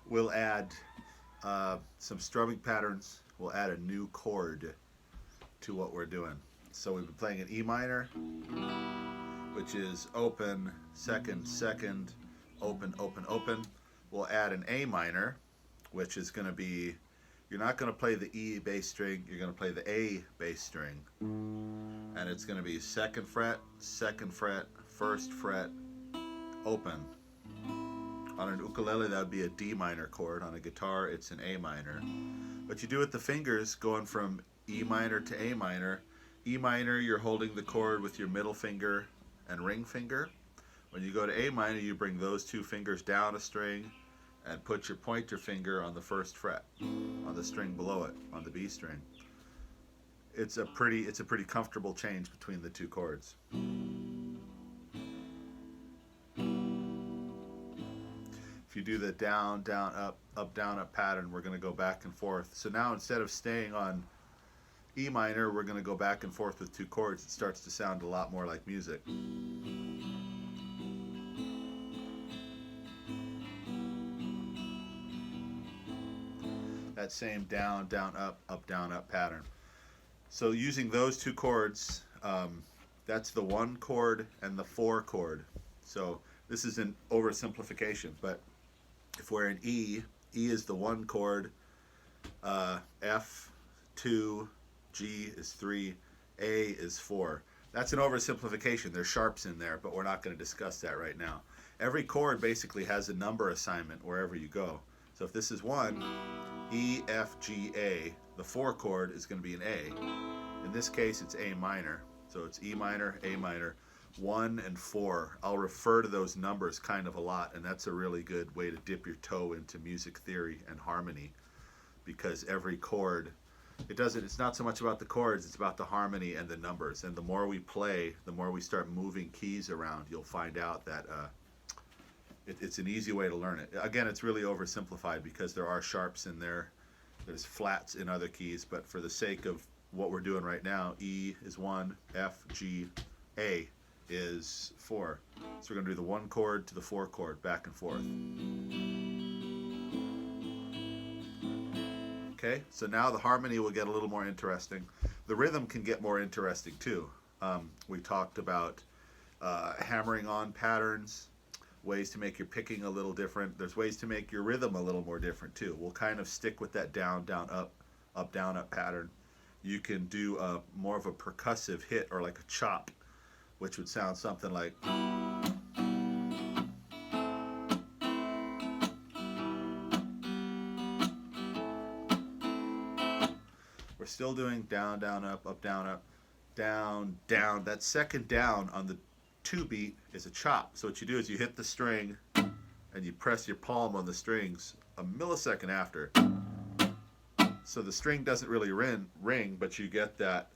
We'll add some strumming patterns. We'll add a new chord to what we're doing. So we've been playing an E minor, which is open, second, second, open, open, open. We'll add an A minor, which is going to be, you're not going to play the E bass string, you're going to play the A bass string. And it's going to be second fret, first fret, open. On an ukulele, that would be a D minor chord. On a guitar, it's an A minor. But you do it with the fingers, going from E minor to A minor. E minor, you're holding the chord with your middle finger and ring finger. When you go to A minor, you bring those two fingers down a string and put your pointer finger on the first fret, on the string below it, on the B string. It's a pretty comfortable change between the two chords. If you do the down, down, up, down, up pattern, we're going to go back and forth. So now instead of staying on E minor, we're going to go back and forth with two chords. It starts to sound a lot more like music. That same down, down, up, down, up pattern. So using those two chords, that's the 1 chord and the 4 chord. So this is an oversimplification, but if we're in E, E is the 1 chord, F, 2, G is 3, A is 4. That's an oversimplification. There's sharps in there, but we're not going to discuss that right now. Every chord basically has a number assignment wherever you go. So if this is 1, E, F, G, A, the 4 chord is going to be an A. In this case, it's A minor. So it's E minor, A minor, 1 and 4. I'll refer to those numbers kind of a lot, and that's a really good way to dip your toe into music theory and harmony, because every chord, it's not so much about the chords, it's about the harmony and the numbers. And the more we play, the more we start moving keys around, you'll find out that it's an easy way to learn it. Again, it's really oversimplified because there are sharps in there, there's flats in other keys, but for the sake of what we're doing right now, E is 1, F, G, A is 4. So we're going to do the 1 chord to the 4 chord, back and forth. Okay, so now the harmony will get a little more interesting. The rhythm can get more interesting too. We talked about hammering on patterns, ways to make your picking a little different. There's ways to make your rhythm a little more different too. We'll kind of stick with that down, down, up, down, up pattern. You can do more of a percussive hit, or like a chop, which would sound something like. We're still doing down, down, up, down, down. That second down on the 2 beat is a chop. So what you do is you hit the string and you press your palm on the strings a millisecond after. So the string doesn't really ring, but you get that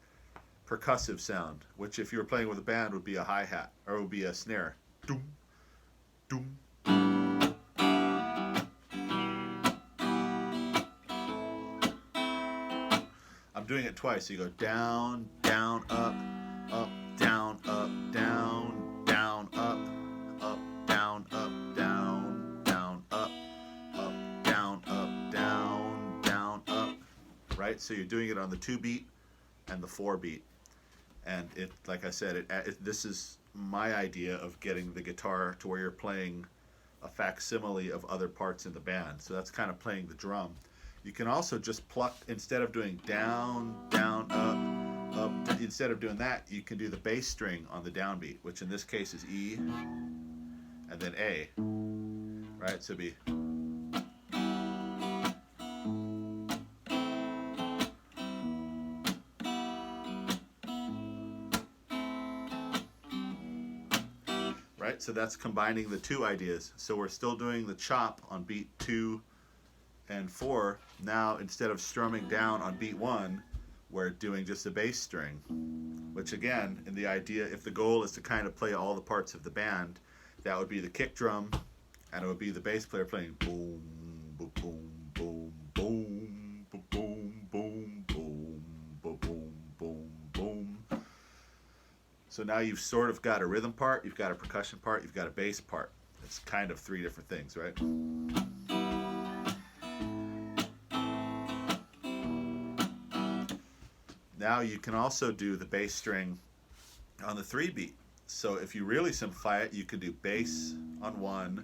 percussive sound, which if you were playing with a band would be a hi-hat, or it would be a snare. Doom, doom. I'm doing it twice. So you go down, down, up, down, down, down, up, down, down, down, up, down, down, up. Right? So you're doing it on the 2 beat and the 4 beat. And it, like I said, this is my idea of getting the guitar to where you're playing a facsimile of other parts in the band. So that's kind of playing the drum. You can also just pluck, instead of doing down, down, up, instead of doing that, you can do the bass string on the downbeat, which in this case is E and then A. Right? So it'd be. Right? So that's combining the two ideas. So we're still doing the chop on beat 2 and 4. Now instead of strumming down on beat 1, we're doing just a bass string, which again, in the idea, if the goal is to kind of play all the parts of the band, that would be the kick drum, and it would be the bass player playing boom, boom, boom, boom, boom, boom, boom, boom, boom, boom, boom. So now you've sort of got a rhythm part, you've got a percussion part, you've got a bass part. It's kind of 3 different things, right? Now you can also do the bass string on the 3 beat. So if you really simplify it, you can do bass on 1,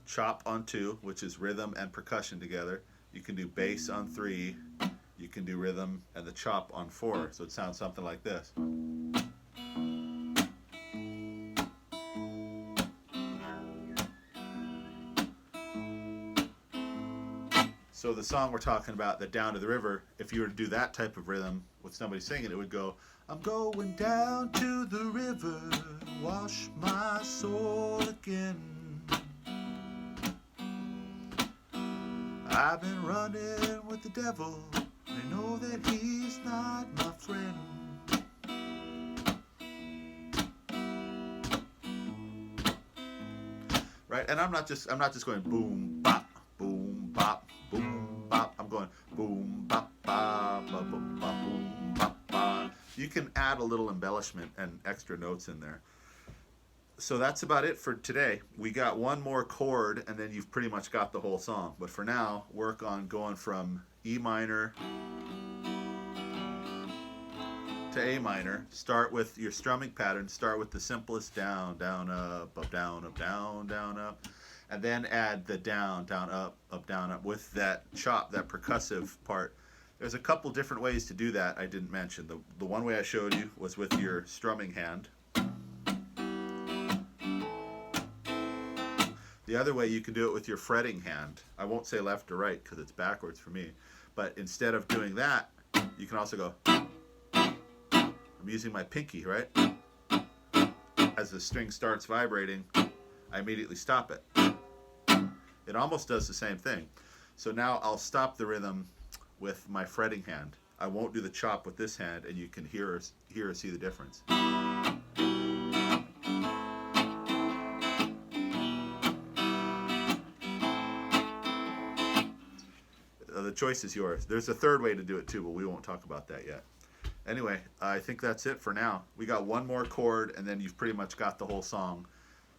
chop on 2, which is rhythm and percussion together. You can do bass on 3, you can do rhythm and the chop on 4. So it sounds something like this. So the song we're talking about, the Down to the River, if you were to do that type of rhythm with somebody singing, it would go, I'm going down to the river, wash my soul again. I've been running with the devil, I know that he's not my friend. Right? And I'm not just going boom, bop, boom, bop, boom, bop. I'm going boom, bop, bop, bop, bop, bop, boom, bop, bop. You can add a little embellishment and extra notes in there. So that's about it for today. We got one more chord and then you've pretty much got the whole song. But for now, work on going from E minor to A minor. Start with your strumming pattern. Start with the simplest down, down, up, down, up, down, down, up. And then add the down, down, up, down, up with that chop, that percussive part. There's a couple different ways to do that I didn't mention. The one way I showed you was with your strumming hand. The other way, you can do it with your fretting hand. I won't say left or right because it's backwards for me. But instead of doing that, you can also go, I'm using my pinky, right? As the string starts vibrating, I immediately stop it. It almost does the same thing. So now I'll stop the rhythm with my fretting hand. I won't do the chop with this hand, and you can hear or see the difference. The choice is yours. There's a third way to do it too, but we won't talk about that yet. Anyway, I think that's it for now. We got one more chord, and then you've pretty much got the whole song.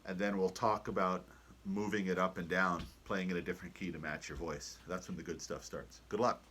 And then we'll talk about moving it up and down, playing in a different key to match your voice. That's when the good stuff starts. Good luck.